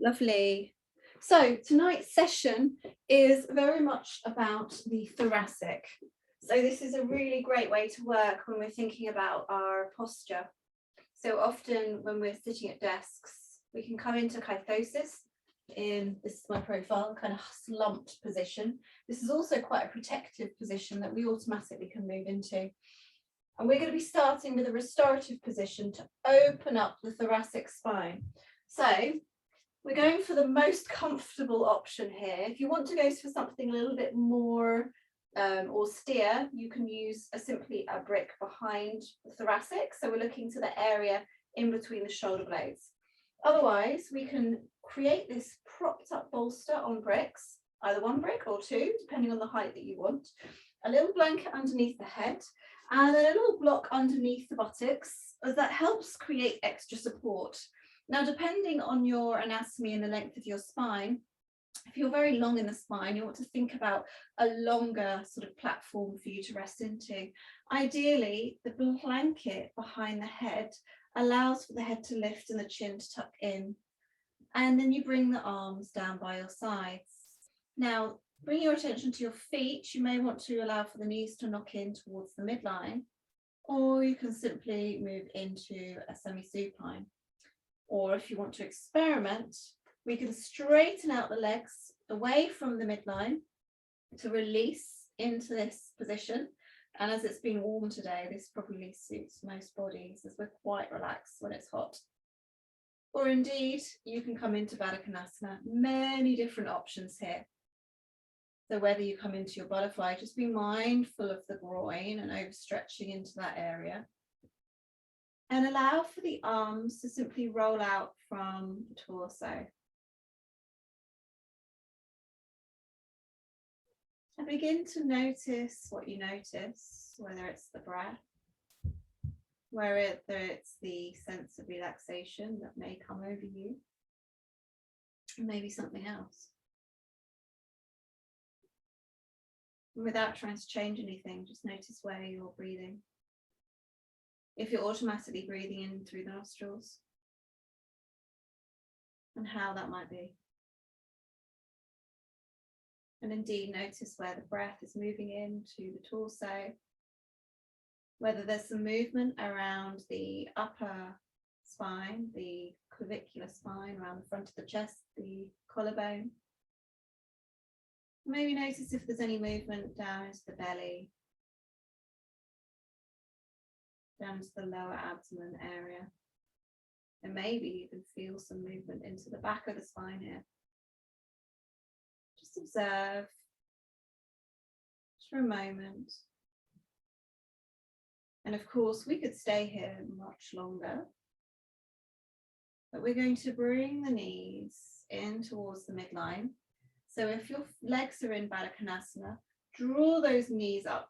Lovely. So tonight's session is very much about the thoracic. So this is a really great way to work when we're thinking about our posture. So often when we're sitting at desks, we can come into kyphosis this is my profile, kind of slumped position. This is also quite a protective position that we automatically can move into. And we're going to be starting with a restorative position to open up the thoracic spine. So we're going for the most comfortable option here. If you want to go for something a little bit more austere, you can use simply a brick behind the thoracic. So we're looking to the area in between the shoulder blades. Otherwise, we can create this propped up bolster on bricks, either one brick or two, depending on the height that you want. A little blanket underneath the head and a little block underneath the buttocks, as that helps create extra support. Now, depending on your anatomy and the length of your spine, if you're very long in the spine, you want to think about a longer sort of platform for you to rest into. Ideally, the blanket behind the head allows for the head to lift and the chin to tuck in. And then you bring the arms down by your sides. Now, bring your attention to your feet. You may want to allow for the knees to knock in towards the midline, or you can simply move into a semi-supine. Or if you want to experiment, we can straighten out the legs away from the midline to release into this position. And as it's been warm today, this probably suits most bodies as we're quite relaxed when it's hot. Or indeed, you can come into Baddha Konasana. Many different options here. So whether you come into your butterfly, just be mindful of the groin and overstretching into that area. And allow for the arms to simply roll out from the torso. And begin to notice what you notice, whether it's the breath, whether it's the sense of relaxation that may come over you, and maybe something else. And without trying to change anything, just notice where you're breathing. If you're automatically breathing in through the nostrils, and how that might be. And indeed, notice where the breath is moving into the torso, whether there's some movement around the upper spine, the clavicular spine, around the front of the chest, the collarbone. Maybe notice if there's any movement down into the belly, down to the lower abdomen area, and maybe even feel some movement into the back of the spine here. Just observe, just for a moment. And of course, we could stay here much longer, but we're going to bring the knees in towards the midline. So if your legs are in Baddha Konasana, draw those knees up.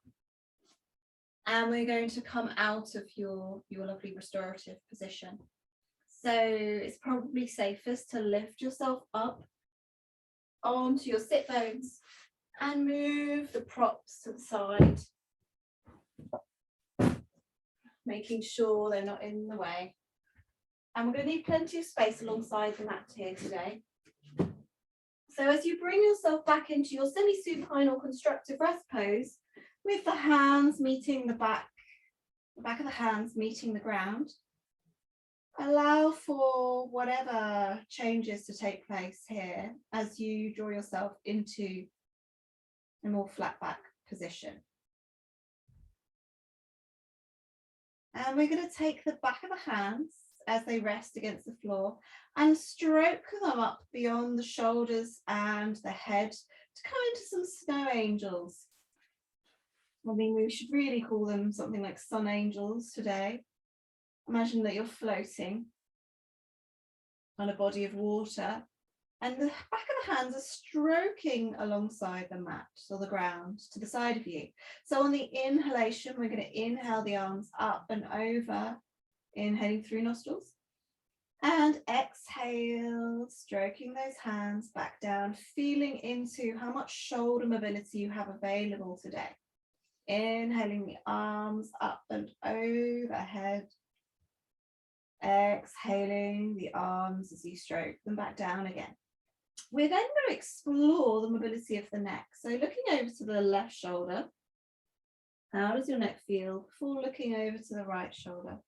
And we're going to come out of your lovely restorative position. So it's probably safest to lift yourself up onto your sit bones and move the props to the side, making sure they're not in the way. And we're going to need plenty of space alongside the mat here today. So as you bring yourself back into your semi-supine or constructive rest pose, with the hands meeting the back of the hands meeting the ground, allow for whatever changes to take place here as you draw yourself into a more flat back position. And we're going to take the back of the hands as they rest against the floor and stroke them up beyond the shoulders and the head to come into some snow angels. I mean, we should really call them something like sun angels today. Imagine that you're floating on a body of water and the back of the hands are stroking alongside the mat or the ground to the side of you. So on the inhalation, we're going to inhale the arms up and over, inhaling through nostrils, and exhale, stroking those hands back down, feeling into how much shoulder mobility you have available today. Inhaling the arms up and overhead, Exhaling the arms as you stroke them back down again. We're then going to explore the mobility of the neck. So looking over to the left shoulder, how does your neck feel before looking over to the right shoulder?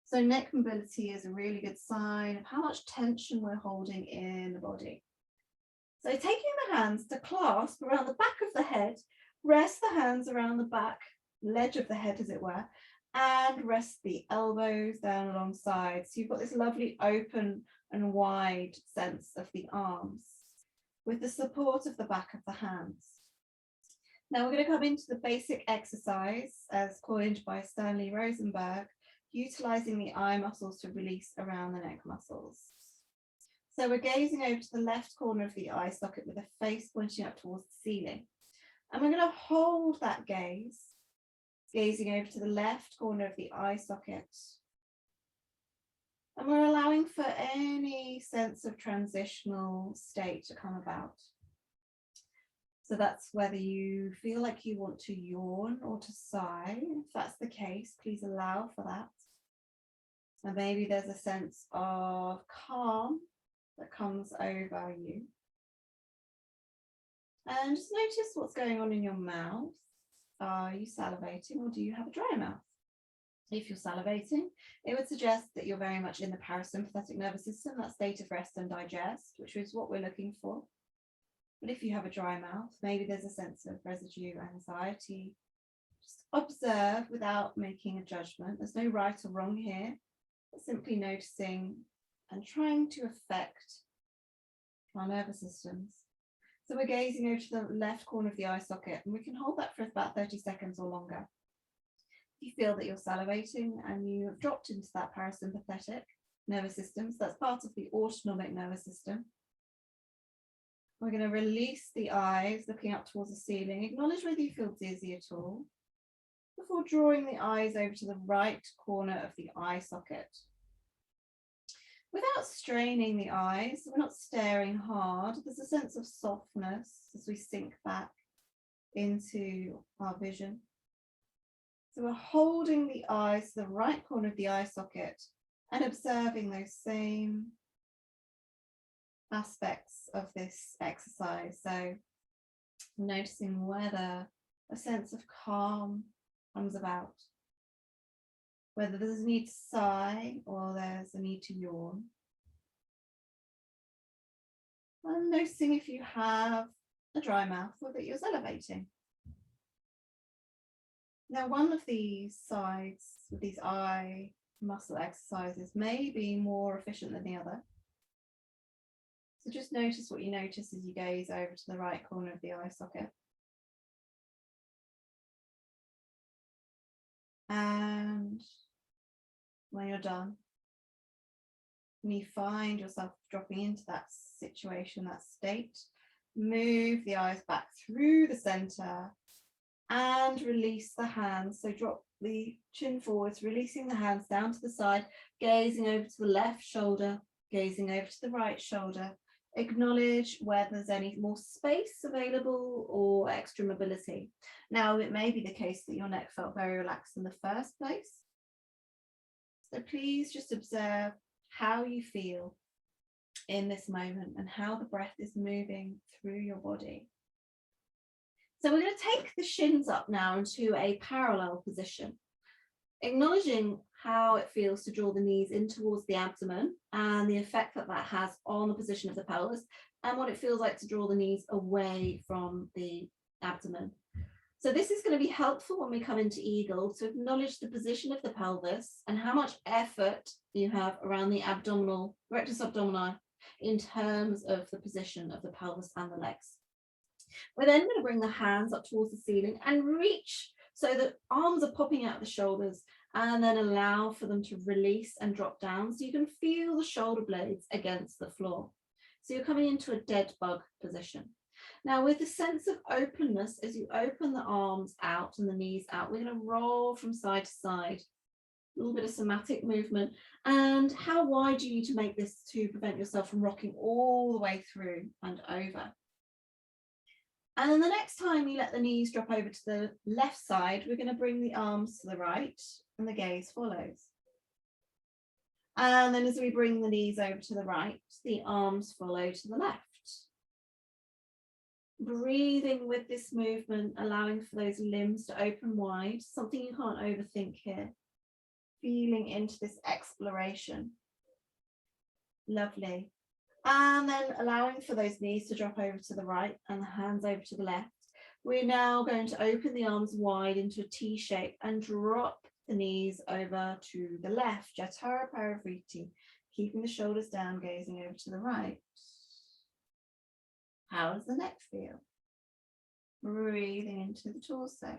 So neck mobility is a really good sign of how much tension we're holding in the body. So taking the hands to clasp around the back of the head, rest the hands around the back, ledge of the head as it were, and rest the elbows down alongside. So you've got this lovely open and wide sense of the arms with the support of the back of the hands. Now we're going to come into the basic exercise as coined by Stanley Rosenberg, utilizing the eye muscles to release around the neck muscles. So we're gazing over to the left corner of the eye socket with the face pointing up towards the ceiling. And we're going to hold that gaze, gazing over to the left corner of the eye socket. And we're allowing for any sense of transitional state to come about. So that's whether you feel like you want to yawn or to sigh. If that's the case, please allow for that. And maybe there's a sense of calm that comes over you. And just notice what's going on in your mouth. Are you salivating or do you have a dry mouth? If you're salivating, it would suggest that you're very much in the parasympathetic nervous system, that state of rest and digest, which is what we're looking for. But if you have a dry mouth, maybe there's a sense of residue anxiety. Just observe without making a judgment. There's no right or wrong here, but simply noticing and trying to affect our nervous systems. So we're gazing over to the left corner of the eye socket, and we can hold that for about 30 seconds or longer. If you feel that you're salivating and you have dropped into that parasympathetic nervous system, so that's part of the autonomic nervous system, we're going to release the eyes, looking up towards the ceiling. Acknowledge whether you feel dizzy at all, before drawing the eyes over to the right corner of the eye socket. Without straining the eyes, we're not staring hard. There's a sense of softness as we sink back into our vision. So we're holding the eyes to the right corner of the eye socket and observing those same aspects of this exercise. So noticing whether a sense of calm comes about, whether there's a need to sigh or there's a need to yawn. And noticing if you have a dry mouth or that you're salivating. Now, one of these sides with these eye muscle exercises may be more efficient than the other. So just notice what you notice as you gaze over to the right corner of the eye socket. And when you're done, when you find yourself dropping into that situation, that state, move the eyes back through the center and release the hands. So drop the chin forwards, releasing the hands down to the side, gazing over to the left shoulder, gazing over to the right shoulder. Acknowledge whether there's any more space available or extra mobility. Now, it may be the case that your neck felt very relaxed in the first place. So please just observe how you feel in this moment and how the breath is moving through your body. So we're going to take the shins up now into a parallel position, acknowledging how it feels to draw the knees in towards the abdomen and the effect that that has on the position of the pelvis, and what it feels like to draw the knees away from the abdomen. So this is going to be helpful when we come into eagle to acknowledge the position of the pelvis and how much effort you have around the abdominal, rectus abdomini, in terms of the position of the pelvis and the legs. We're then going to bring the hands up towards the ceiling and reach so that arms are popping out of the shoulders, and then allow for them to release and drop down so you can feel the shoulder blades against the floor. So you're coming into a dead bug position. Now, with a sense of openness, as you open the arms out and the knees out, we're going to roll from side to side, a little bit of somatic movement. And how wide do you need to make this to prevent yourself from rocking all the way through and over? And then the next time you let the knees drop over to the left side, we're going to bring the arms to the right and the gaze follows. And then as we bring the knees over to the right, the arms follow to the left. Breathing with this movement, allowing for those limbs to open wide, something you can't overthink here. Feeling into this exploration. Lovely. And then allowing for those knees to drop over to the right and the hands over to the left. We're now going to open the arms wide into a T shape and drop the knees over to the left, Jatara Parivriti, keeping the shoulders down, gazing over to the right. How does the neck feel? Breathing into the torso.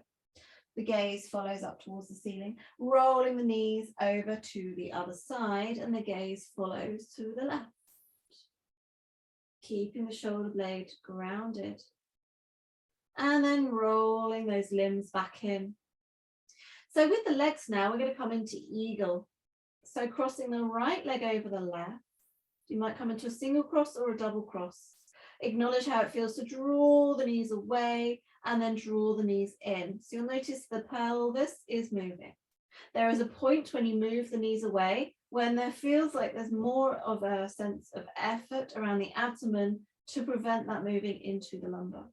The gaze follows up towards the ceiling, rolling the knees over to the other side, and the gaze follows to the left. Keeping the shoulder blade grounded. And then rolling those limbs back in. So with the legs now, we're going to come into eagle. So crossing the right leg over the left. You might come into a single cross or a double cross. Acknowledge how it feels to draw the knees away and then draw the knees in. So you'll notice the pelvis is moving. There is a point when you move the knees away when there feels like there's more of a sense of effort around the abdomen to prevent that moving into the lumbar.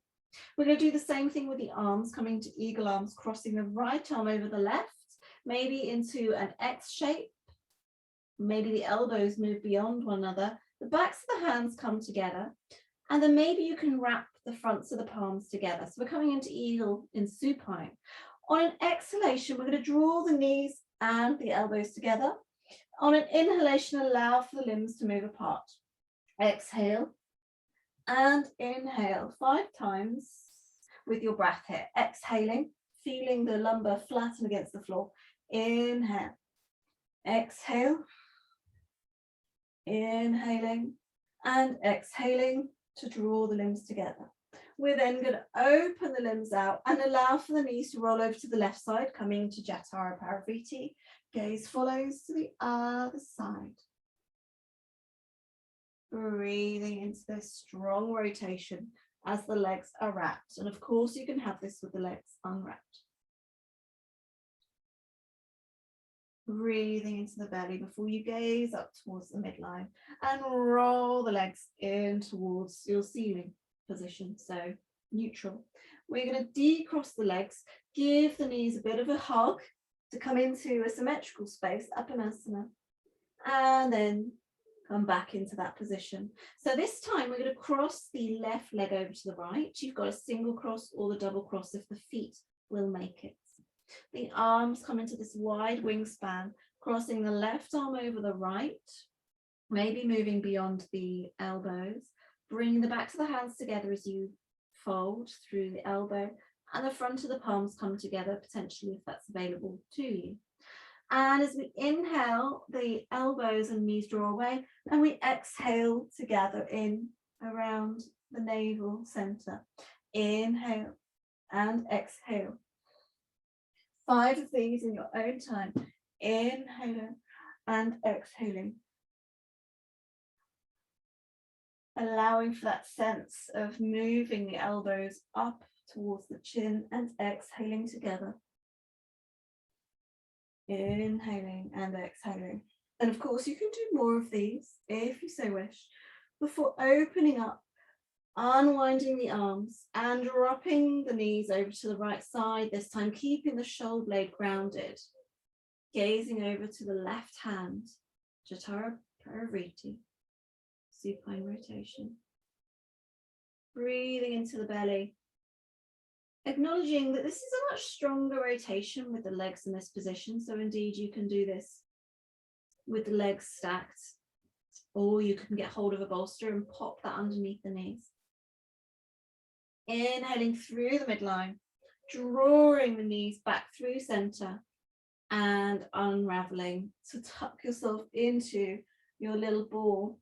We're going to do the same thing with the arms, coming to eagle arms, crossing the right arm over the left, maybe into an X shape. Maybe the elbows move beyond one another. The backs of the hands come together. And then maybe you can wrap the fronts of the palms together. So we're coming into eagle in supine. On an exhalation, we're going to draw the knees and the elbows together. On an inhalation, allow for the limbs to move apart. Exhale and inhale 5 times with your breath here. Exhaling, feeling the lumbar flatten against the floor. Inhale. Exhale. Inhaling and exhaling to draw the limbs together. We're then going to open the limbs out and allow for the knees to roll over to the left side, coming to Jatara Parivriti. Gaze follows to the other side. Breathing into this strong rotation as the legs are wrapped. And of course, you can have this with the legs unwrapped. Breathing into the belly before you gaze up towards the midline and roll the legs in towards your ceiling position, so neutral. We're going to decross the legs, give the knees a bit of a hug to come into a symmetrical space, Uttanasana, and then come back into that position. So this time we're going to cross the left leg over to the right. You've got a single cross or the double cross if the feet will make it. The arms come into this wide wingspan, crossing the left arm over the right, maybe moving beyond the elbows. Bring the backs of the hands together as you fold through the elbow, and the front of the palms come together, potentially if that's available to you. And as we inhale, the elbows and knees draw away, and we exhale to gather in around the navel center. Inhale and exhale. 5 of these in your own time. Inhaling and exhaling. Allowing for that sense of moving the elbows up towards the chin and exhaling together. Inhaling and exhaling. And of course, you can do more of these if you so wish, before opening up, unwinding the arms and dropping the knees over to the right side, this time keeping the shoulder blade grounded, gazing over to the left hand, Jatara Parivriti, supine rotation. Breathing into the belly, acknowledging that this is a much stronger rotation with the legs in this position, so indeed you can do this with the legs stacked, or you can get hold of a bolster and pop that underneath the knees. Inhaling through the midline, drawing the knees back through center and unraveling. So tuck yourself into your little ball.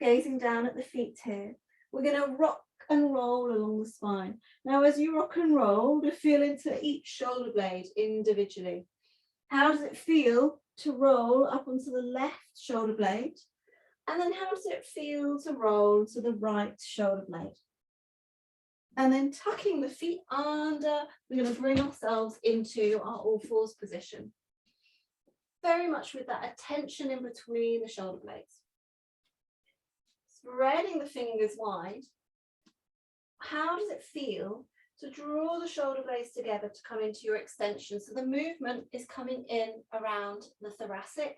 Gazing down at the feet here. We're going to rock and roll along the spine. Now, as you rock and roll, to feel into each shoulder blade individually. How does it feel to roll up onto the left shoulder blade? And then how does it feel to roll to the right shoulder blade? And then tucking the feet under, we're going to bring ourselves into our all fours position. very much with that attention in between the shoulder blades. Spreading the fingers wide. How does it feel to draw the shoulder blades together to come into your extension? So the movement is coming in around the thoracic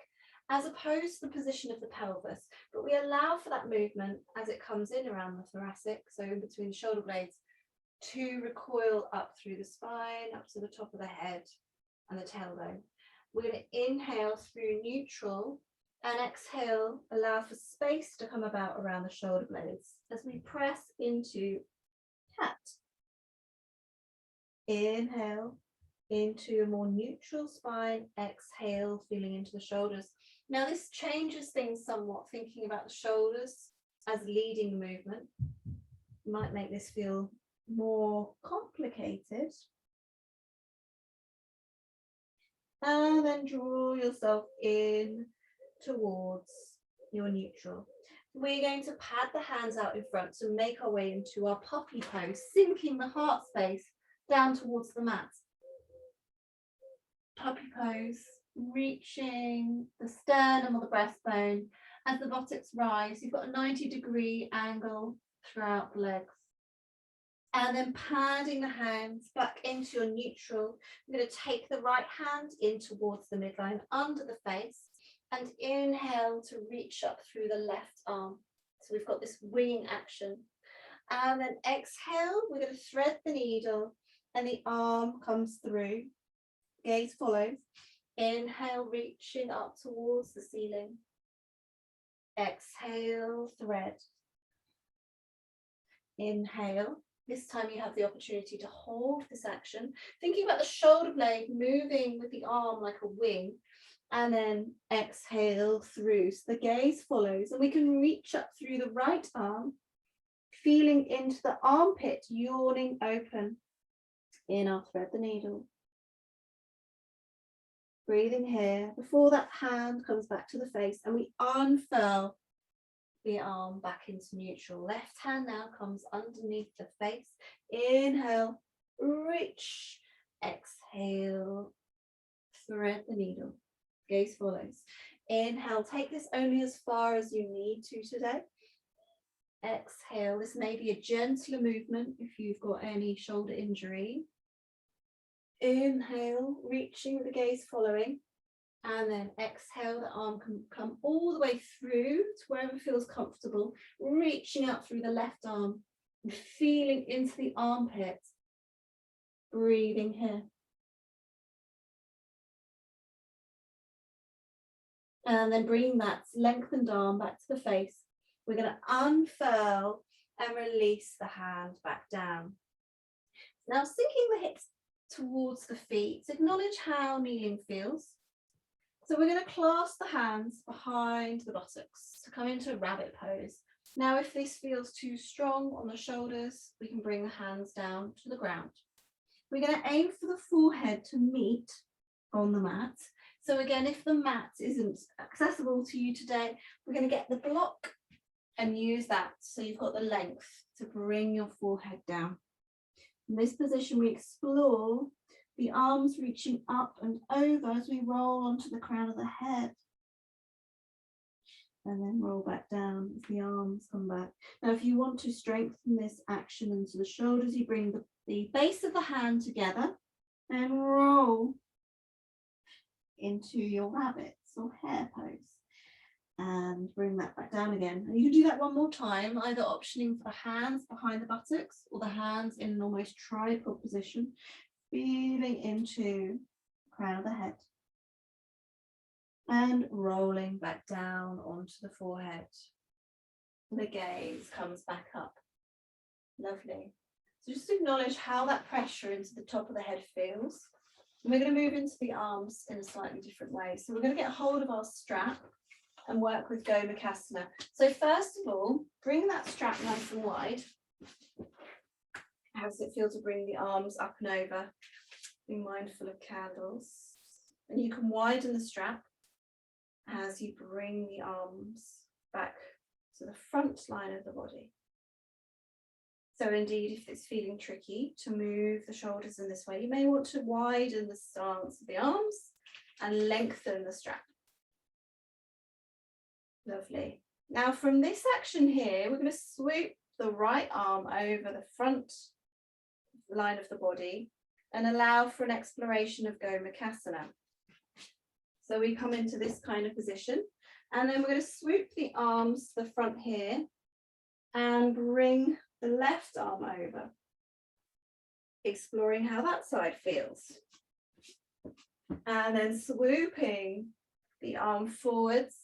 as opposed to the position of the pelvis, but we allow for that movement as it comes in around the thoracic, so in between the shoulder blades, to recoil up through the spine, up to the top of the head and the tailbone. We're going to inhale through neutral and exhale, allow for space to come about around the shoulder blades as we press into cat. Inhale into a more neutral spine, exhale, feeling into the shoulders. Now this changes things somewhat, thinking about the shoulders as leading the movement. Might make this feel more complicated. And then draw yourself in towards your neutral. We're going to pad the hands out in front to make our way into our puppy pose, sinking the heart space down towards the mat. Puppy pose, reaching the sternum or the breastbone as the buttocks rise. You've got a 90-degree angle throughout the legs. And then padding the hands back into your neutral. I'm going to take the right hand in towards the midline under the face and inhale to reach up through the left arm. So we've got this winging action. And then exhale, we're going to thread the needle and the arm comes through. Gaze follows. Inhale, reaching up towards the ceiling. Exhale, thread. Inhale. This time you have the opportunity to hold this action, thinking about the shoulder blade moving with the arm like a wing, and then exhale through. So the gaze follows, and we can reach up through the right arm, feeling into the armpit, yawning open. In, I'll thread the needle. Breathing here before that hand comes back to the face, and we unfurl the arm back into neutral. Left hand now comes underneath the face. Inhale, reach. Exhale, thread the needle. Gaze follows. Inhale, take this only as far as you need to today. Exhale, this may be a gentler movement if you've got any shoulder injury. Inhale, reaching with the gaze following. And then exhale, the arm can come all the way through to wherever feels comfortable, reaching out through the left arm, and feeling into the armpit, breathing here. And then bring that lengthened arm back to the face. We're going to unfurl and release the hand back down. Now sinking the hips towards the feet, acknowledge how kneeling feels. So we're going to clasp the hands behind the buttocks to come into a rabbit pose. Now, if this feels too strong on the shoulders, we can bring the hands down to the ground. We're going to aim for the forehead to meet on the mat. So again, if the mat isn't accessible to you today, we're going to get the block and use that so you've got the length to bring your forehead down. In this position, we explore the arms reaching up and over as we roll onto the crown of the head. And then roll back down as the arms come back. Now, if you want to strengthen this action into the shoulders, you bring the base of the hand together and roll into your rabbits or hare pose. And bring that back down again. And you can do that one more time, either optioning for the hands behind the buttocks or the hands in an almost tripod position. Feeling into the crown of the head and rolling back down onto the forehead. The gaze comes back up. Lovely. So just acknowledge how that pressure into the top of the head feels. And we're going to move into the arms in a slightly different way. So we're going to get hold of our strap and work with Gomukhasana. So first of all, bring that strap nice and wide. How does it feel to bring the arms up and over? Be mindful of candles. And you can widen the strap as you bring the arms back to the front line of the body. So indeed, if it's feeling tricky to move the shoulders in this way, you may want to widen the stance of the arms and lengthen the strap. Lovely. Now from this action here, we're going to swoop the right arm over the front line of the body and allow for an exploration of Gomukhasana. So we come into this kind of position, and then we're going to swoop the arms to the front here and bring the left arm over, exploring how that side feels. And then swooping the arm forwards,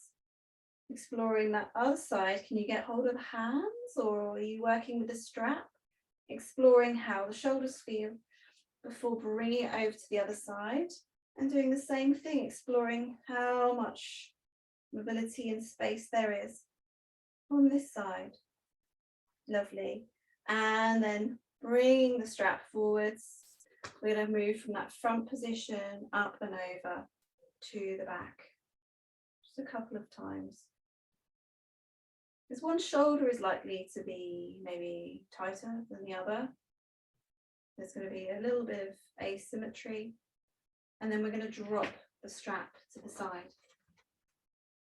exploring that other side. Can you get hold of the hands, or are you working with the strap? Exploring how the shoulders feel before bringing it over to the other side and doing the same thing, exploring how much mobility and space there is on this side. Lovely. And then bringing the strap forwards. We're going to move from that front position up and over to the back. Just a couple of times. Because one shoulder is likely to be maybe tighter than the other. There's going to be a little bit of asymmetry. And then we're going to drop the strap to the side.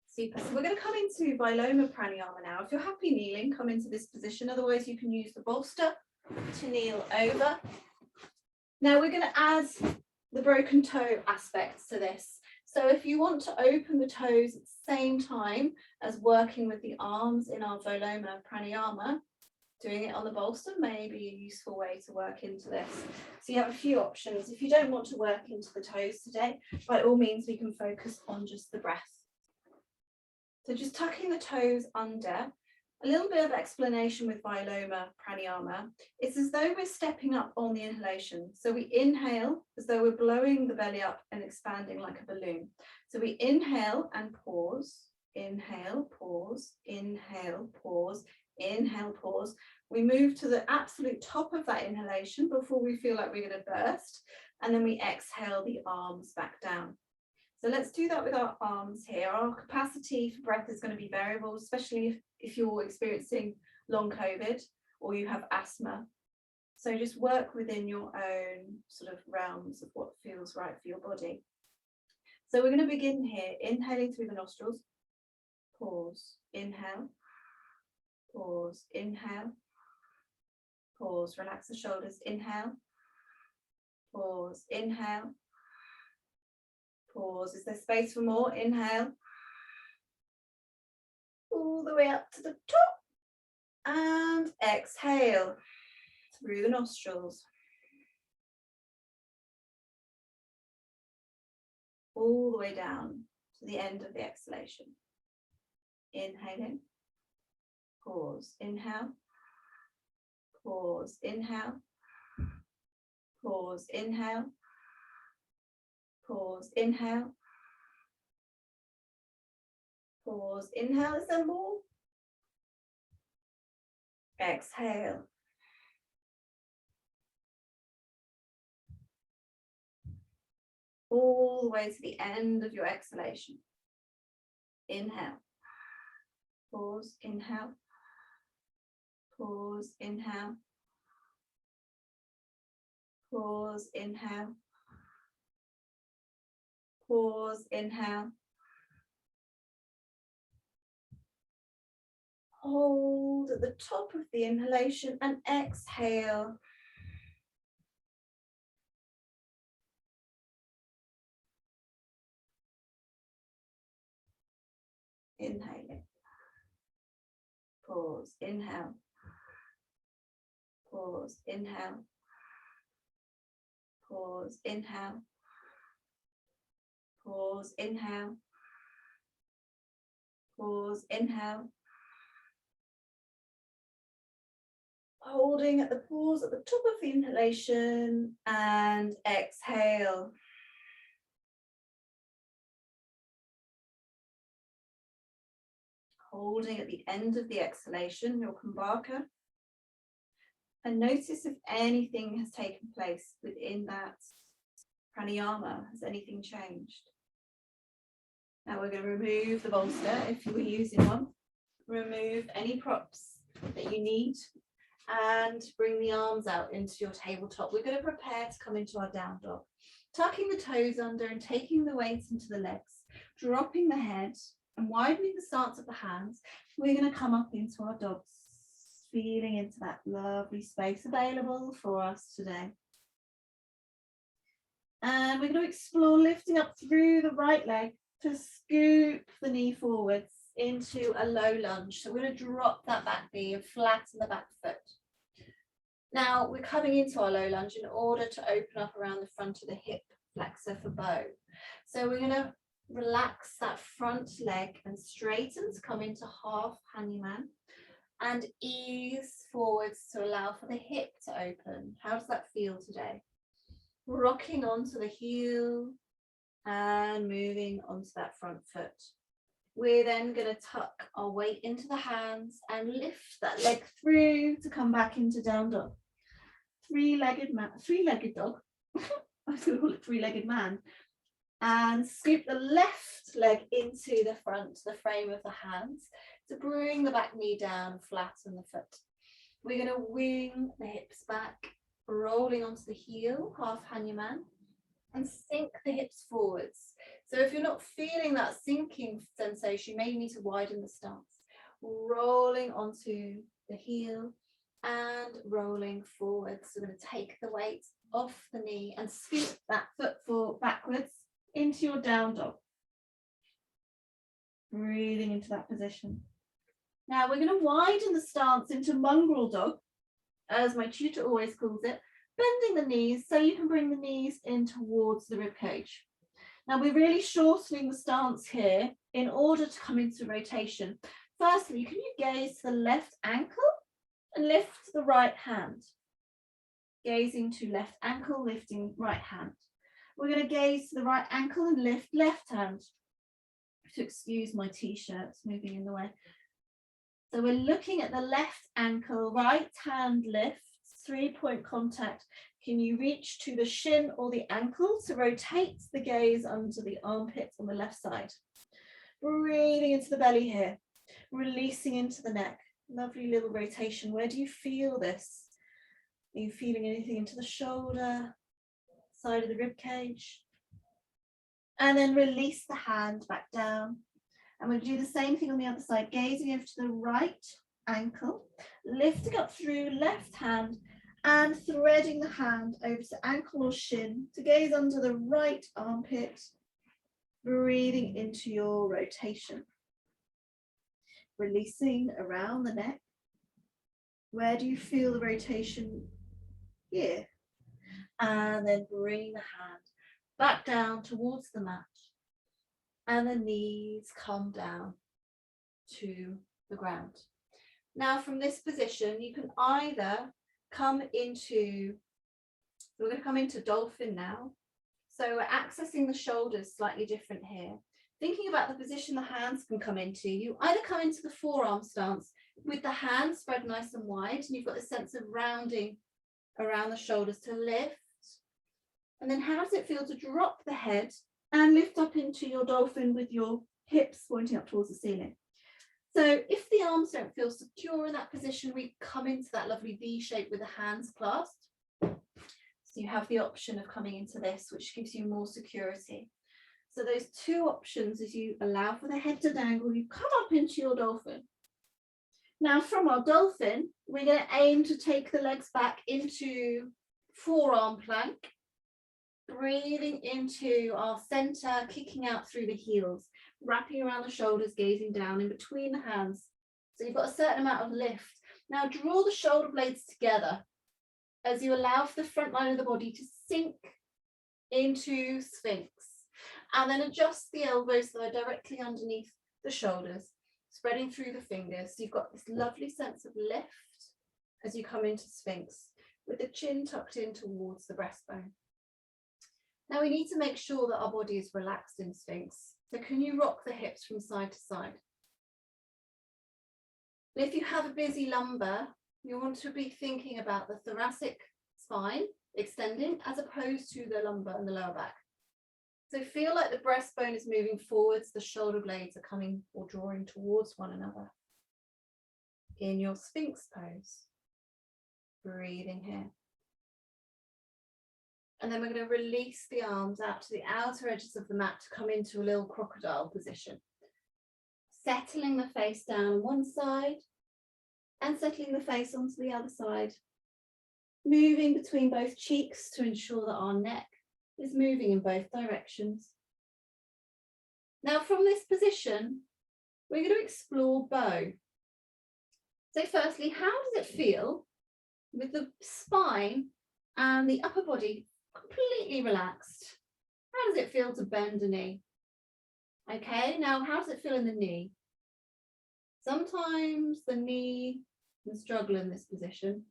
Super. So we're going to come into Viloma Pranayama now. If you're happy kneeling, come into this position. Otherwise, you can use the bolster to kneel over. Now we're going to add the broken toe aspects to this. So if you want to open the toes at the same time as working with the arms in our Viloma Pranayama, doing it on the bolster may be a useful way to work into this. So you have a few options. If you don't want to work into the toes today, by all means, we can focus on just the breath. So just tucking the toes under. A little bit of explanation with Viloma Pranayama. It's as though we're stepping up on the inhalation. So we inhale as though we're blowing the belly up and expanding like a balloon. So we inhale and pause, inhale, pause, inhale, pause, inhale, pause. We move to the absolute top of that inhalation before we feel like we're going to burst. And then we exhale the arms back down. So let's do that with our arms here. Our capacity for breath is going to be variable, especially if you're experiencing long COVID or you have asthma. So just work within your own sort of realms of what feels right for your body. So we're going to begin here, inhaling through the nostrils. Pause, inhale, pause, inhale, pause, relax the shoulders, inhale, pause, inhale, pause. Is there space for more? Inhale. All the way up to the top. And exhale through the nostrils. All the way down to the end of the exhalation. Inhaling. Pause. Inhale. Pause. Inhale. Pause. Inhale. Pause, inhale. Pause, inhale. Is there more? Exhale. All the way to the end of your exhalation. Inhale. Pause, inhale. Pause, inhale. Pause, inhale. Pause, inhale. Hold at the top of the inhalation and exhale. Inhaling. Pause, inhale. Pause, inhale. Pause, inhale. Pause, inhale. Pause, inhale. Holding at the pause at the top of the inhalation and exhale. Holding at the end of the exhalation, your kumbhaka. And notice if anything has taken place within that pranayama. Has anything changed? Now we're going to remove the bolster if you were using one. Remove any props that you need and bring the arms out into your tabletop. We're going to prepare to come into our down dog. tucking the toes under and taking the weight into the legs, dropping the head and widening the stance of the hands. We're going to come up into our dogs, feeling into that lovely space available for us today. And we're going to explore lifting up through the right leg to scoop the knee forwards into a low lunge. So we're going to drop that back knee and flatten the back foot. Now we're coming into our low lunge in order to open up around the front of the hip flexor for bow. So we're going to relax that front leg and straighten to come into half Hanuman and ease forwards to allow for the hip to open. How does that feel today? Rocking onto the heel and moving onto that front foot. We're then going to tuck our weight into the hands and lift that leg through to come back into down dog. Three-legged dog. I was going to call it three-legged man. And scoop the left leg into the front, the frame of the hands, to bring the back knee down and flatten the foot. We're going to wing the hips back, rolling onto the heel, half Hanuman, and sink the hips forwards. So if you're not feeling that sinking sensation, you may need to widen the stance. Rolling onto the heel and rolling forwards. So we're going to take the weight off the knee and scoop that foot backwards into your down dog. Breathing into that position. Now we're going to widen the stance into mongrel dog, as my tutor always calls it, bending the knees so you can bring the knees in towards the rib cage. Now we're really shortening the stance here in order to come into rotation. Firstly, can you gaze to the left ankle and lift the right hand? Gazing to left ankle, lifting right hand. We're going to gaze to the right ankle and lift left hand. To excuse my t-shirt, it's moving in the way. So we're looking at the left ankle, right hand lifts, 3-point contact. Can you reach to the shin or the ankle to rotate the gaze under the armpits on the left side? Breathing into the belly here, releasing into the neck. Lovely little rotation. Where do you feel this? Are you feeling anything into the shoulder, side of the rib cage? And then release the hand back down. And we'll do the same thing on the other side, gazing over to the right ankle, lifting up through left hand and threading the hand over to ankle or shin to gaze under the right armpit, breathing into your rotation. Releasing around the neck. Where do you feel the rotation? Here. And then bring the hand back down towards the mat. And the knees come down to the ground. Now from this position, you can either come into, we're going to come into dolphin now. So we're accessing the shoulders slightly different here. Thinking about the position the hands can come into, you either come into the forearm stance with the hands spread nice and wide, and you've got a sense of rounding around the shoulders to lift. And then how does it feel to drop the head and lift up into your dolphin with your hips pointing up towards the ceiling? So if the arms don't feel secure in that position, we come into that lovely V shape with the hands clasped. So you have the option of coming into this, which gives you more security. So those two options, as you allow for the head to dangle, you come up into your dolphin. Now from our dolphin, we're going to aim to take the legs back into forearm plank, breathing into our center, kicking out through the heels, wrapping around the shoulders, gazing down in between the hands. So you've got a certain amount of lift. Now draw the shoulder blades together as you allow for the front line of the body to sink into Sphinx. And then adjust the elbows so they're directly underneath the shoulders, spreading through the fingers. So you've got this lovely sense of lift as you come into Sphinx, with the chin tucked in towards the breastbone. Now we need to make sure that our body is relaxed in Sphinx. So can you rock the hips from side to side? And if you have a busy lumbar, you want to be thinking about the thoracic spine extending as opposed to the lumbar and the lower back. So feel like the breastbone is moving forwards, the shoulder blades are coming or drawing towards one another. In your Sphinx pose, breathing here. And then we're going to release the arms out to the outer edges of the mat to come into a little crocodile position. Settling the face down on one side and settling the face onto the other side. Moving between both cheeks to ensure that our neck is moving in both directions. Now from this position, we're going to explore bow. So firstly, how does it feel with the spine and the upper body completely relaxed? How does it feel to bend a knee? Okay, now how does it feel in the knee? Sometimes the knee can struggle in this position.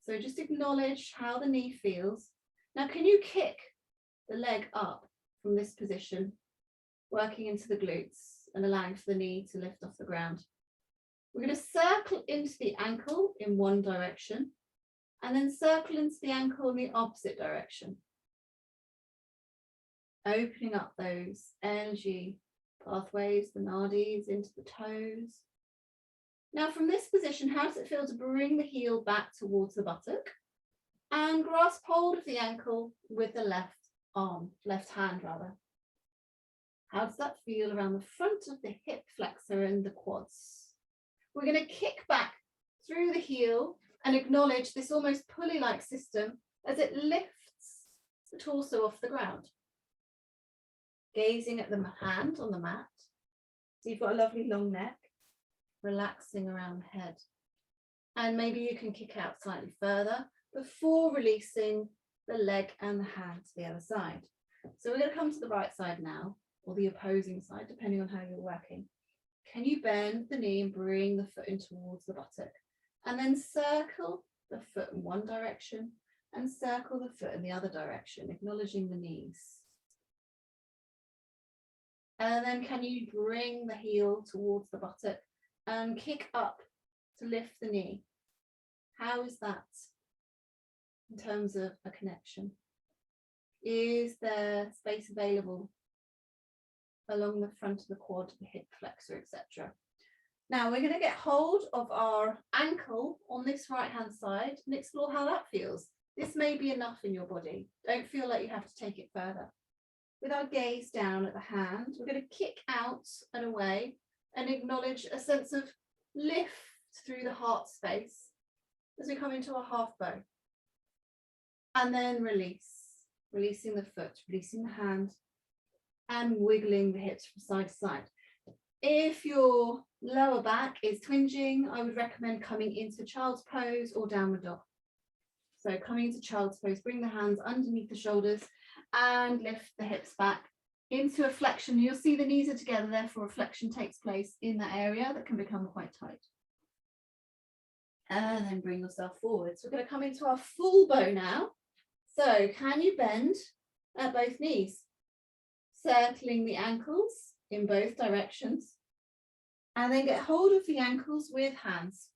So just acknowledge how the knee feels. Now, can you kick the leg up from this position, working into the glutes and allowing for the knee to lift off the ground? We're going to circle into the ankle in one direction and then circle into the ankle in the opposite direction. Opening up those energy pathways, the nadis into the toes. Now from this position, how does it feel to bring the heel back towards the buttock and grasp hold of the ankle with the left hand rather? How does that feel around the front of the hip flexor and the quads? We're going to kick back through the heel and acknowledge this almost pulley-like system as it lifts the torso off the ground. Gazing at the hand on the mat. So you've got a lovely long neck, relaxing around the head. And maybe you can kick out slightly further before releasing the leg and the hand to the other side. So we're going to come to the right side now, or the opposing side, depending on how you're working. Can you bend the knee and bring the foot in towards the buttock? And then circle the foot in one direction and circle the foot in the other direction, acknowledging the knees. And then can you bring the heel towards the buttock and kick up to lift the knee? How is that in terms of a connection? Is there space available along the front of the quad, the hip flexor, etc.? Now we're going to get hold of our ankle on this right hand side and explore how that feels. This may be enough in your body. Don't feel like you have to take it further. With our gaze down at the hand, we're going to kick out and away and acknowledge a sense of lift through the heart space as we come into our half bow. And then release, releasing the foot, releasing the hand, and wiggling the hips from side to side. If your lower back is twinging, I would recommend coming into child's pose or downward dog. So coming into child's pose, bring the hands underneath the shoulders and lift the hips back into a flexion. You'll see the knees are together, therefore a flexion takes place in that area that can become quite tight. And then bring yourself forward. So we're going to come into our full bow now. So can you bend at both knees? Circling the ankles in both directions. And then get hold of the ankles with hands.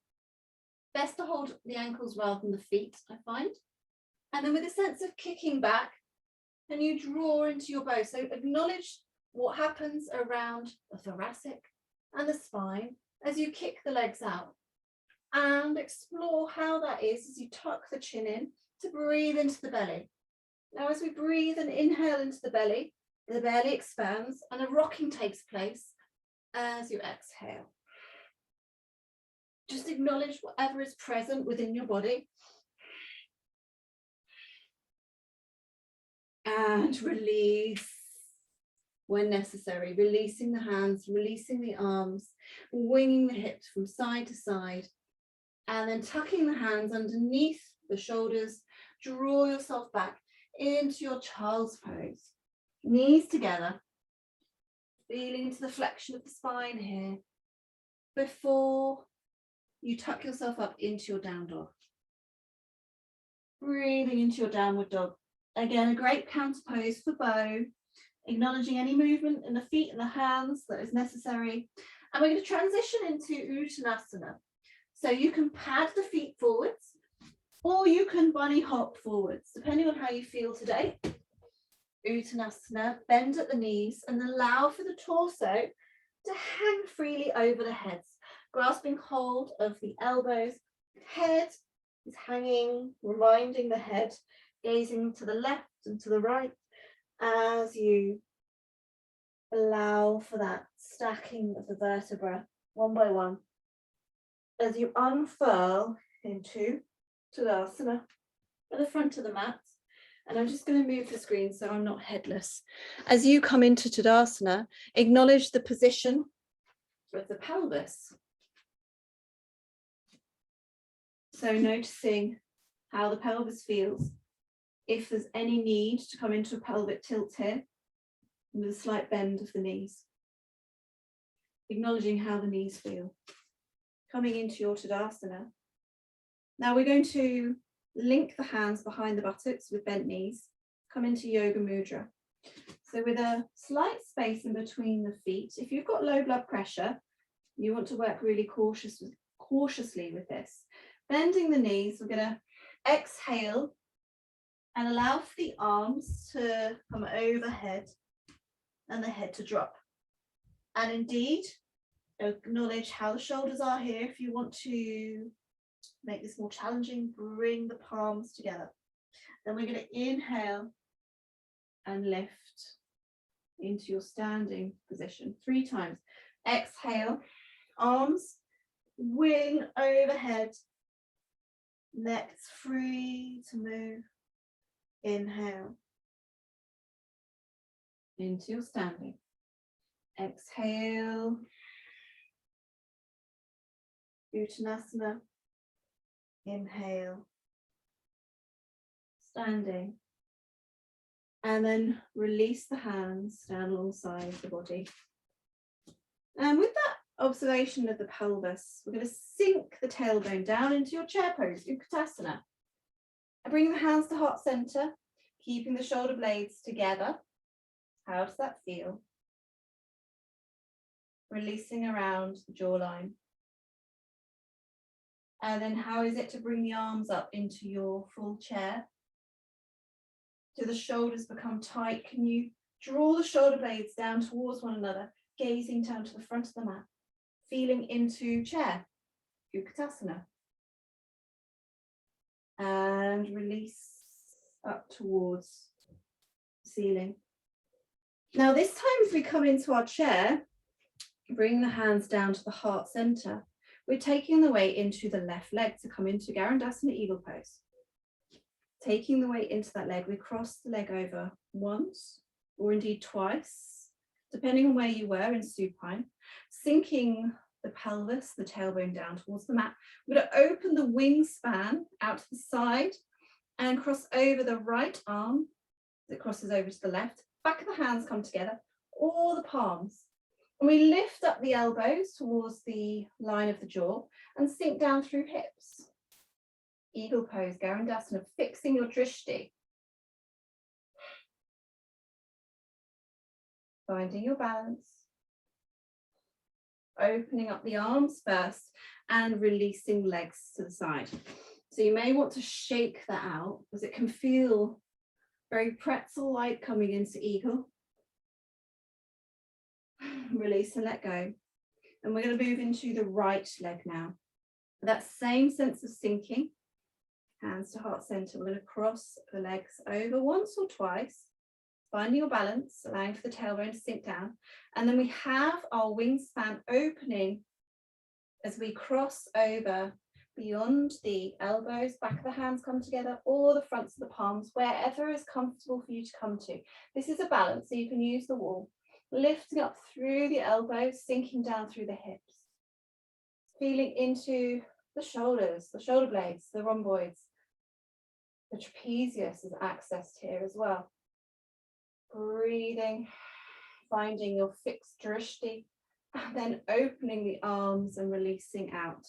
Best to hold the ankles rather than the feet, I find. And then with a sense of kicking back, and you draw into your bow. So acknowledge what happens around the thoracic and the spine as you kick the legs out. And explore how that is as you tuck the chin in to breathe into the belly. Now as we breathe and inhale into the belly expands and a rocking takes place as you exhale. Just acknowledge whatever is present within your body. And release when necessary, releasing the hands, releasing the arms, winging the hips from side to side, and then tucking the hands underneath the shoulders. Draw yourself back into your child's pose. Knees together, feeling into the flexion of the spine here before you tuck yourself up into your down dog. Breathing into your downward dog. Again, a great counter pose for bow, acknowledging any movement in the feet and the hands that is necessary. And we're going to transition into Uttanasana. So you can pad the feet forwards, or you can bunny hop forwards, depending on how you feel today. Uttanasana, bend at the knees and allow for the torso to hang freely over the heads, grasping hold of the elbows. Head is hanging, reminding the head Gazing to the left and to the right as you allow for that stacking of the vertebra one by one. As you unfurl into Tadasana at the front of the mat. And I'm just going to move the screen so I'm not headless. As you come into Tadasana, acknowledge the position of the pelvis. So noticing how the pelvis feels. If there's any need to come into a pelvic tilt here, with a slight bend of the knees. Acknowledging how the knees feel. Coming into your Tadasana. Now we're going to link the hands behind the buttocks with bent knees. Come into Yoga Mudra. So with a slight space in between the feet, if you've got low blood pressure, you want to work really cautiously with this. Bending the knees, we're going to exhale and allow for the arms to come overhead and the head to drop. And indeed, acknowledge how the shoulders are here. If you want to make this more challenging, bring the palms together. Then we're going to inhale and lift into your standing position 3 times. Exhale, arms wing overhead, neck free to move. Inhale into your standing. Exhale, Uttanasana. Inhale, standing. And then release the hands down alongside the body. And with that observation of the pelvis, we're going to sink the tailbone down into your chair pose, Uttanasana. And bring the hands to heart center, keeping the shoulder blades together. How does that feel? Releasing around the jawline. And then how is it to bring the arms up into your full chair? Do the shoulders become tight? Can you draw the shoulder blades down towards one another, gazing down to the front of the mat, feeling into chair, Uttanasana. And release up towards the ceiling. Now this time as we come into our chair, bring the hands down to the heart center. We're taking the weight into the left leg to come into Garandasana Eagle Pose. Taking the weight into that leg, we cross the leg over once or indeed twice, depending on where you were in supine, sinking the pelvis, the tailbone down towards the mat. We're going to open the wingspan out to the side and cross over the right arm that crosses over to the left. Back of the hands come together, or the palms. And we lift up the elbows towards the line of the jaw and sink down through hips. Eagle pose, Garandasana, fixing your drishti. Finding your balance. Opening up the arms first and releasing legs to the side. So you may want to shake that out because it can feel very pretzel-like coming into eagle. Release and let go. And we're going to move into the right leg now. That same sense of sinking. Hands to heart center. We're going to cross the legs over once or twice. Finding your balance, allowing for the tailbone to sink down. And then we have our wingspan opening as we cross over beyond the elbows, back of the hands come together, or the fronts of the palms, wherever is comfortable for you to come to. This is a balance, so you can use the wall. Lifting up through the elbows, sinking down through the hips. Feeling into the shoulders, the shoulder blades, the rhomboids. The trapezius is accessed here as well. Breathing, finding your fixed drishti, and then opening the arms and releasing out.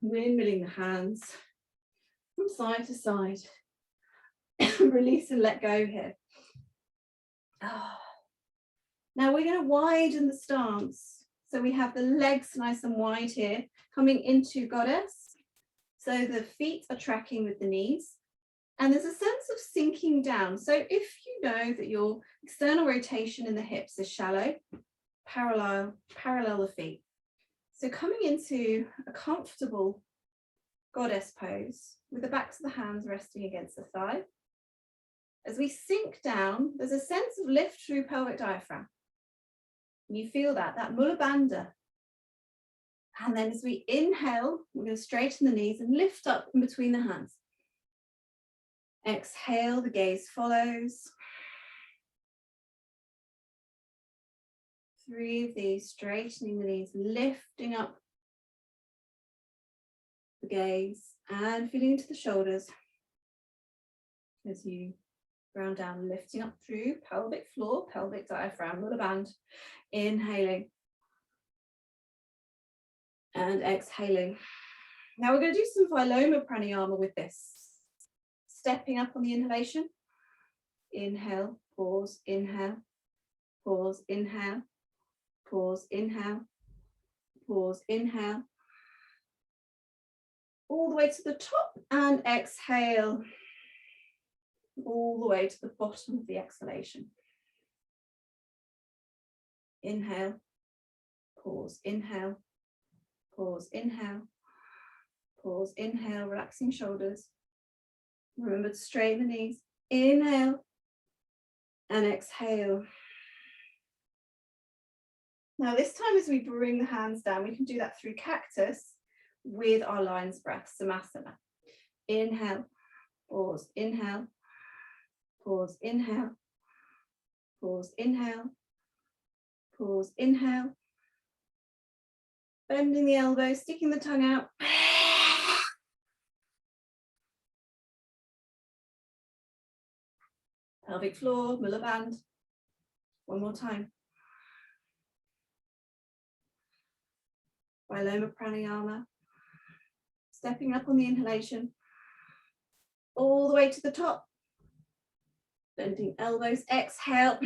Windmilling the hands from side to side. Release and let go here. Now we're going to widen the stance. So we have the legs nice and wide here, coming into goddess. So the feet are tracking with the knees. And there's a sense of sinking down. So if you know that your external rotation in the hips is shallow, parallel the feet. So coming into a comfortable goddess pose with the backs of the hands resting against the thigh. As we sink down, there's a sense of lift through pelvic diaphragm. And you feel that Mula Bandha. And then as we inhale, we're going to straighten the knees and lift up in between the hands. Exhale, the gaze follows. 3 of these, straightening the knees, lifting up the gaze and feeling into the shoulders as you ground down, lifting up through pelvic floor, pelvic diaphragm, Mula Bandha. Inhaling and exhaling. Now we're going to do some Viloma Pranayama with this. Stepping up on the inhalation. Inhale, pause, inhale, pause, inhale, pause, inhale, pause, inhale. All the way to the top and exhale. All the way to the bottom of the exhalation. Inhale, pause, inhale, pause, inhale, pause, inhale, relaxing shoulders. Remember to straighten the knees. Inhale and exhale. Now this time as we bring the hands down, we can do that through cactus with our lion's breath, Samasana. Inhale, pause, inhale, pause, inhale, pause, inhale, pause, inhale. Bending the elbows, sticking the tongue out. Pelvic floor, Mula Bandha. One more time. Viloma Pranayama. Stepping up on the inhalation. All the way to the top. Bending elbows, exhale.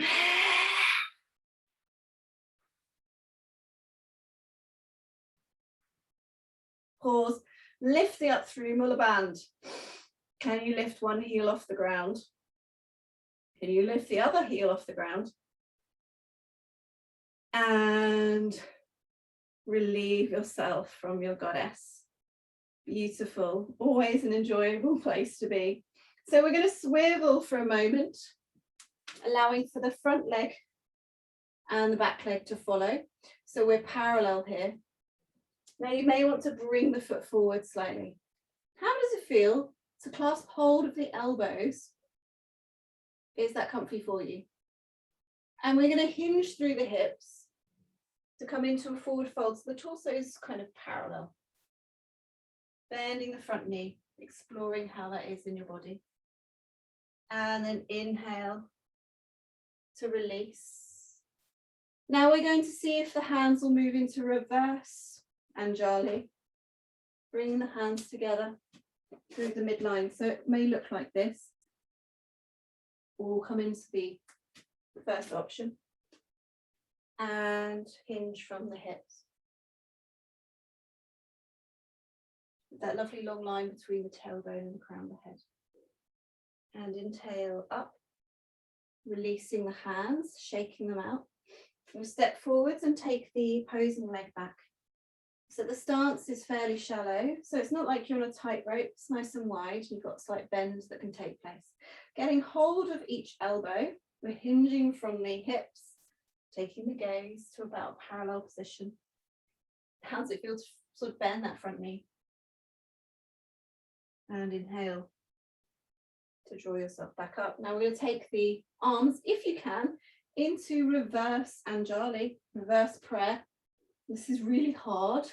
Pause, lifting up through Mula Bandha. Can you lift one heel off the ground? Can you lift the other heel off the ground? And relieve yourself from your goddess. Beautiful, always an enjoyable place to be. So we're going to swivel for a moment, allowing for the front leg and the back leg to follow. So we're parallel here. Now you may want to bring the foot forward slightly. How does it feel to clasp hold of the elbows? Is that comfy for you? And we're going to hinge through the hips to come into a forward fold. So the torso is kind of parallel. Bending the front knee, exploring how that is in your body. And then inhale to release. Now we're going to see if the hands will move into reverse Anjali. Bring the hands together through the midline. So it may look like this. Or come into the first option. And hinge from the hips. That lovely long line between the tailbone and the crown of the head. And inhale up, releasing the hands, shaking them out. We'll step forwards and take the opposing leg back. So the stance is fairly shallow, so it's not like you're on a tightrope, it's nice and wide, you've got slight bends that can take place. Getting hold of each elbow, we're hinging from the hips, taking the gaze to about parallel position. How does it feel to sort of bend that front knee? And inhale to draw yourself back up. Now we're going to take the arms, if you can, into reverse Anjali, reverse prayer. This is really hard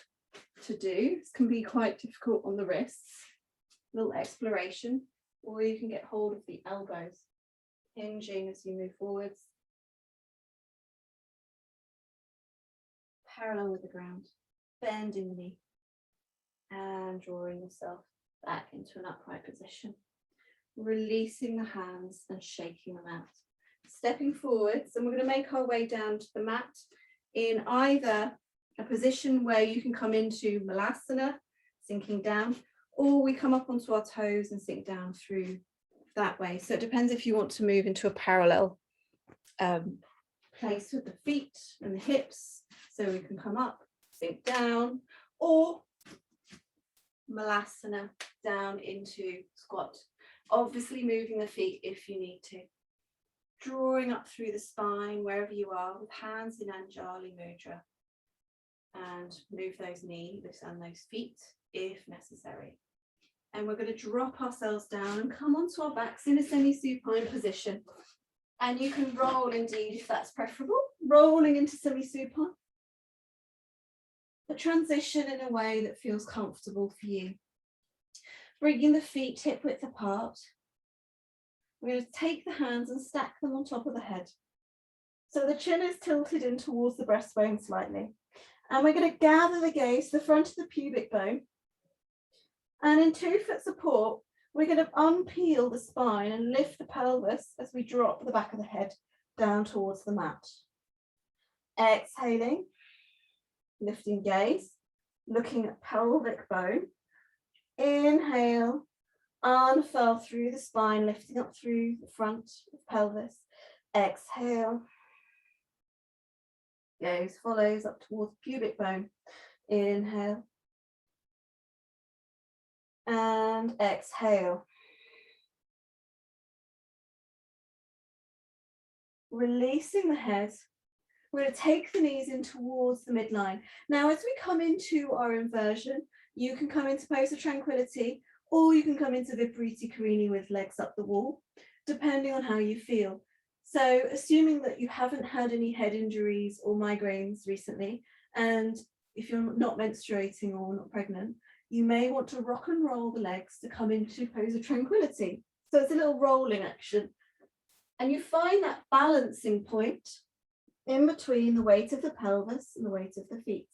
to do. This can be quite difficult on the wrists. A little exploration, or you can get hold of the elbows, hinging as you move forwards. Parallel with the ground, bending the knee, and drawing yourself back into an upright position. Releasing the hands and shaking them out. Stepping forwards, and we're going to make our way down to the mat in either a position where you can come into Malasana, sinking down, or we come up onto our toes and sink down through that way. So it depends if you want to move into a parallel place with the feet and the hips. So we can come up, sink down, or Malasana down into squat. Obviously moving the feet if you need to. Drawing up through the spine wherever you are with hands in Anjali Mudra. And move those knees and those feet if necessary. And we're going to drop ourselves down and come onto our backs in a semi-supine position. And you can roll indeed if that's preferable, rolling into semi-supine. But transition in a way that feels comfortable for you. Bringing the feet hip width apart. We're going to take the hands and stack them on top of the head. So the chin is tilted in towards the breastbone slightly. And we're going to gather the gaze to the front of the pubic bone. And in 2 foot support, we're going to unpeel the spine and lift the pelvis as we drop the back of the head down towards the mat. Exhaling, lifting gaze, looking at pelvic bone. Inhale, unfurl through the spine, lifting up through the front of the pelvis. Exhale. Gaze follows up towards pubic bone. Inhale. And exhale. Releasing the head. We're going to take the knees in towards the midline. Now, as we come into our inversion, you can come into pose of tranquility, or you can come into Viparita Karini with legs up the wall, depending on how you feel. So assuming that you haven't had any head injuries or migraines recently, and if you're not menstruating or not pregnant, you may want to rock and roll the legs to come into pose of tranquility. So it's a little rolling action. And you find that balancing point in between the weight of the pelvis and the weight of the feet.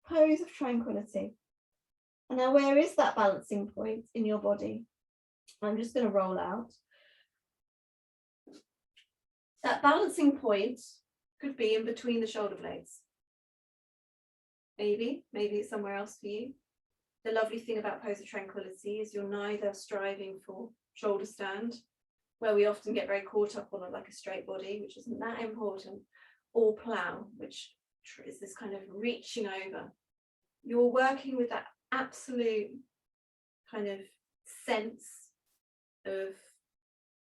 Pose of tranquility. And now where is that balancing point in your body? I'm just going to roll out. That balancing point could be in between the shoulder blades. Maybe it's somewhere else for you. The lovely thing about pose of tranquility is you're neither striving for shoulder stand, where we often get very caught up on like a straight body, which isn't that important, or plow, which is this kind of reaching over. You're working with that absolute kind of sense of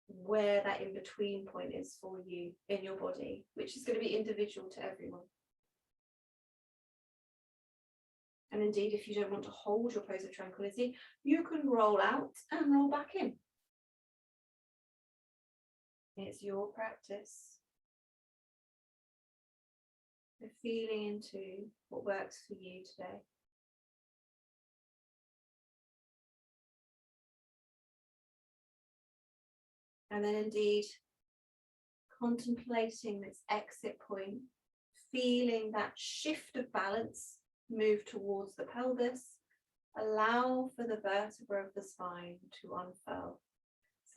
where that in-between point is for you in your body, which is going to be individual to everyone. And indeed, if you don't want to hold your pose of tranquility, you can roll out and roll back in. It's your practice. You're feeling into what works for you today. And then indeed, contemplating this exit point, feeling that shift of balance move towards the pelvis, allow for the vertebra of the spine to unfurl.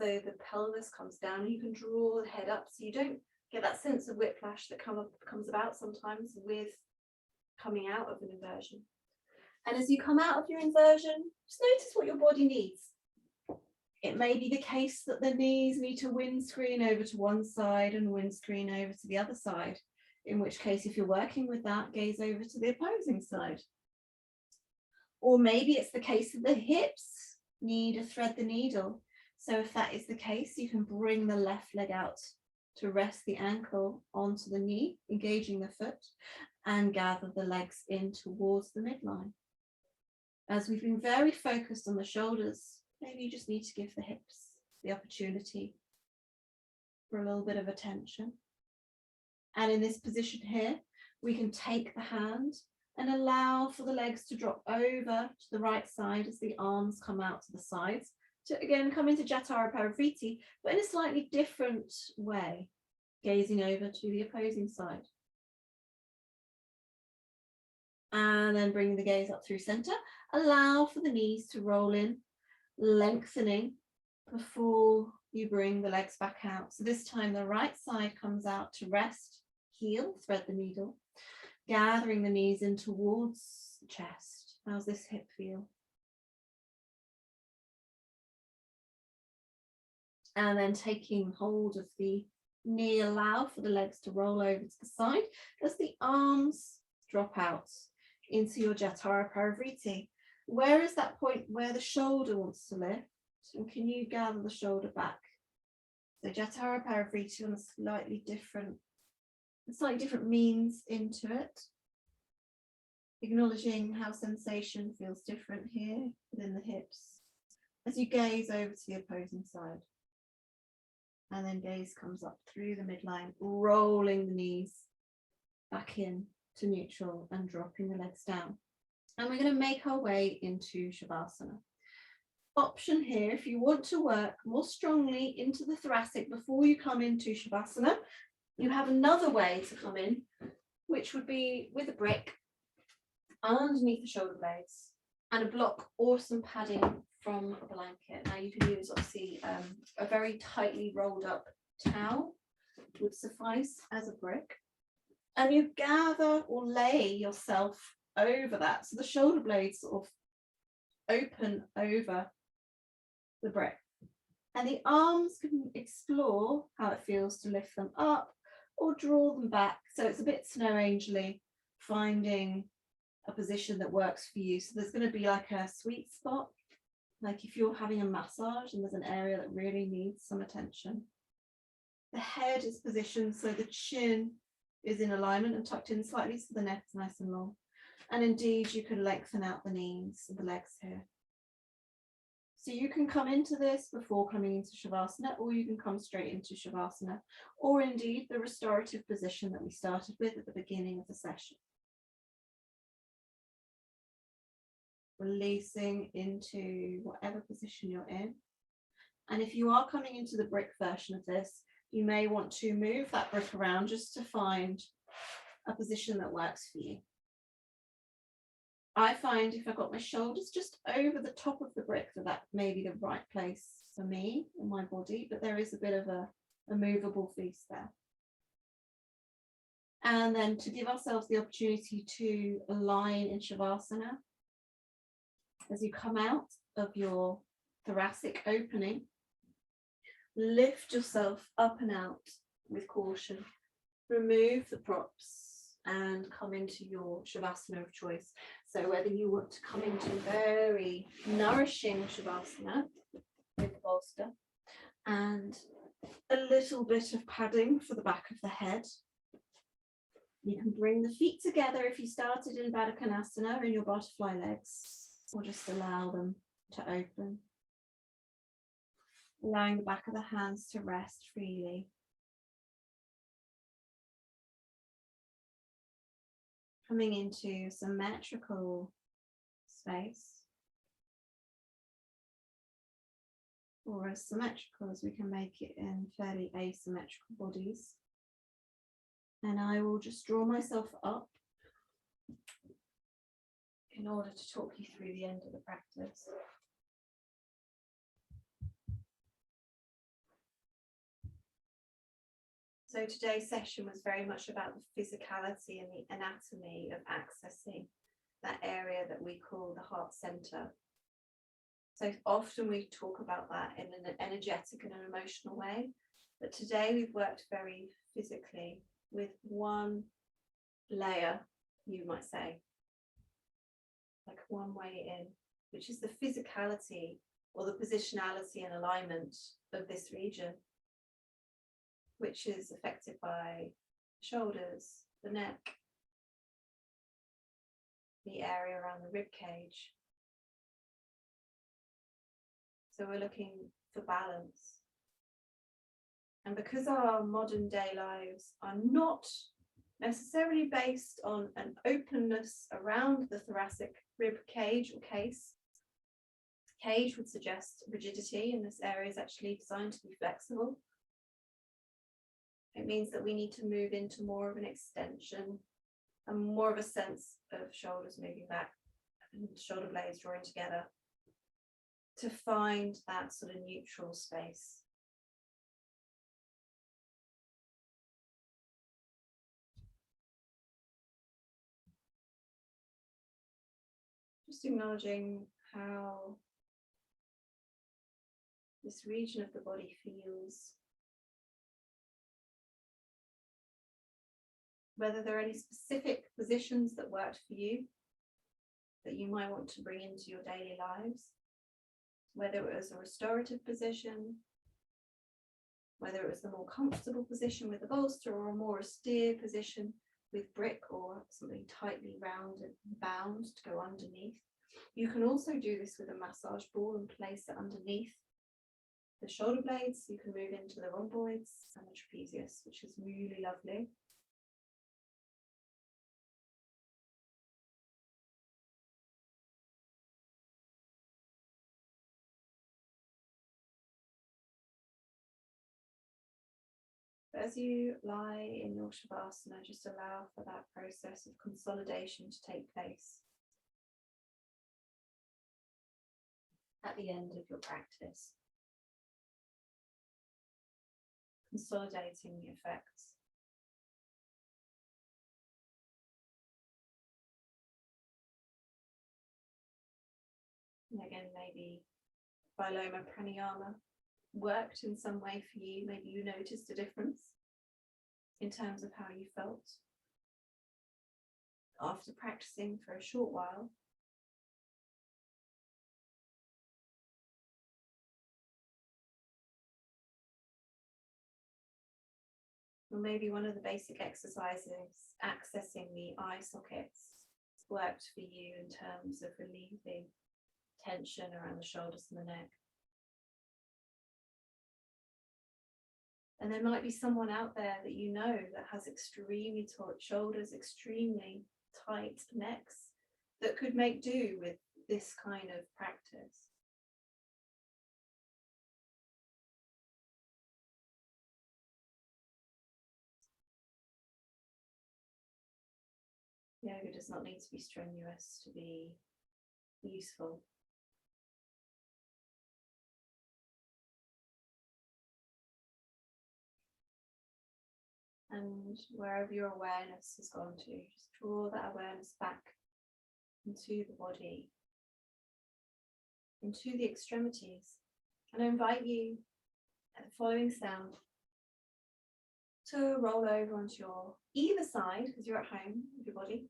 So the pelvis comes down, you can draw the head up so you don't get that sense of whiplash that comes about sometimes with coming out of an inversion. And as you come out of your inversion, just notice what your body needs. It may be the case that the knees need to windscreen over to one side and windscreen over to the other side, in which case, if you're working with that, gaze over to the opposing side. Or maybe it's the case that the hips need to thread the needle. So if that is the case, you can bring the left leg out to rest the ankle onto the knee, engaging the foot, and gather the legs in towards the midline. As we've been very focused on the shoulders, maybe you just need to give the hips the opportunity for a little bit of attention. And in this position here, we can take the hand and allow for the legs to drop over to the right side as the arms come out to the sides to again come into Jatara Parivriti, but in a slightly different way, gazing over to the opposing side. And then bring the gaze up through center. Allow for the knees to roll in, lengthening before you bring the legs back out. So this time the right side comes out to rest, heel, thread the needle, gathering the knees in towards the chest. How's this hip feel? And then taking hold of the knee, allow for the legs to roll over to the side as the arms drop out into your Jatara Parivriti. Where is that point where the shoulder wants to lift? And can you gather the shoulder back? So Jatara Parivriti on a slightly different means into it. Acknowledging how sensation feels different here within the hips as you gaze over to the opposing side. And then gaze comes up through the midline, rolling the knees back in to neutral and dropping the legs down. And we're going to make our way into Shavasana. Option here, if you want to work more strongly into the thoracic before you come into Shavasana, you have another way to come in, which would be with a brick underneath the shoulder blades and a block or some padding from a blanket. Now you can use obviously a very tightly rolled up towel would suffice as a brick, and you gather or lay yourself over that so the shoulder blades sort of open over the brick, and the arms can explore how it feels to lift them up or draw them back. So it's a bit snow angel-y, finding a position that works for you. So there's going to be like a sweet spot, like if you're having a massage and there's an area that really needs some attention. The head is positioned so the chin is in alignment and tucked in slightly so the neck's nice and long. And indeed, you can lengthen out the knees and the legs here. So you can come into this before coming into Shavasana, or you can come straight into Shavasana, or indeed the restorative position that we started with at the beginning of the session. Releasing into whatever position you're in. And if you are coming into the brick version of this, you may want to move that brick around just to find a position that works for you. I find if I've got my shoulders just over the top of the brick, that may be the right place for me and my body, but there is a bit of a movable piece there. And then to give ourselves the opportunity to align in Shavasana, as you come out of your thoracic opening, lift yourself up and out with caution. Remove the props and come into your Shavasana of choice. So whether you want to come into very nourishing Shavasana with the bolster and a little bit of padding for the back of the head. You can bring the feet together if you started in Baddha Konasana in your butterfly legs, or just allow them to open. Allowing the back of the hands to rest freely. Coming into symmetrical space, or as symmetrical as we can make it in fairly asymmetrical bodies. And I will just draw myself up in order to talk you through the end of the practice. So today's session was very much about the physicality and the anatomy of accessing that area that we call the heart center. So often we talk about that in an energetic and an emotional way, but today we've worked very physically with one layer, you might say, like one way in, which is the physicality or the positionality and alignment of this region, which is affected by the shoulders, the neck, the area around the rib cage. So we're looking for balance. And because our modern day lives are not necessarily based on an openness around the thoracic rib cage or case, cage would suggest rigidity, and this area is actually designed to be flexible. It means that we need to move into more of an extension and more of a sense of shoulders moving back and shoulder blades drawing together to find that sort of neutral space. Just acknowledging how this region of the body feels. Whether there are any specific positions that worked for you that you might want to bring into your daily lives. whether it was a restorative position, whether it was the more comfortable position with the bolster or a more austere position with brick or something tightly round and bound to go underneath. You can also do this with a massage ball and place it underneath the shoulder blades. You can move into the rhomboids and the trapezius, which is really lovely. As you lie in your shavasana, just allow for that process of consolidation to take place at the end of your practice, consolidating the effects. And again, maybe Viloma Pranayama worked in some way for you. Maybe you noticed a difference in terms of how you felt after practicing for a short while. Or maybe one of the basic exercises, accessing the eye sockets, worked for you in terms of relieving tension around the shoulders and the neck. And there might be someone out there that you know that has extremely taut shoulders, extremely tight necks, that could make do with this kind of practice. Yoga does not need to be strenuous to be useful. And wherever your awareness has gone to, just draw that awareness back into the body, into the extremities. And I invite you at the following sound to roll over onto your either side, because you're at home with your body,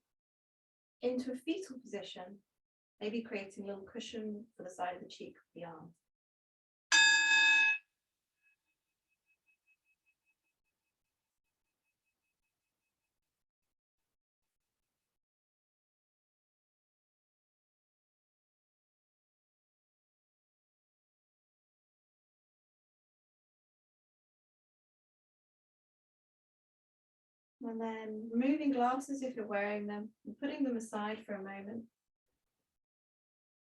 into a fetal position, maybe creating a little cushion for the side of the cheek of the arm. And then removing glasses if you're wearing them and putting them aside for a moment.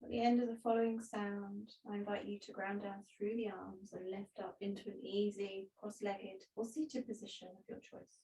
At the end of the following sound, I invite you to ground down through the arms and lift up into an easy cross-legged or seated position of your choice.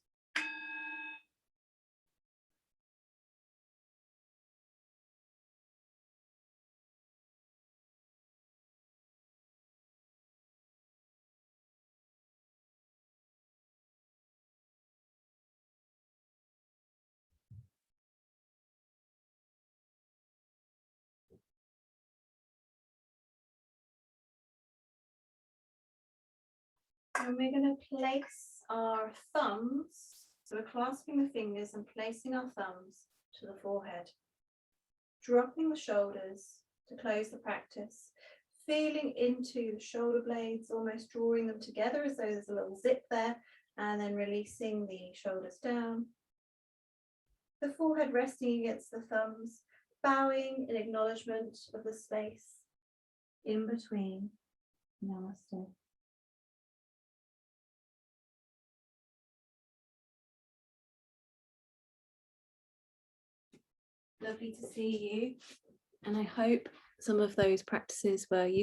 And we're going to place our thumbs, so we're clasping the fingers and placing our thumbs to the forehead, dropping the shoulders to close the practice, feeling into the shoulder blades, almost drawing them together as though there's a little zip there, and then releasing the shoulders down. The forehead resting against the thumbs, bowing in acknowledgement of the space in between. Namaste. Lovely to see you, and I hope some of those practices were useful.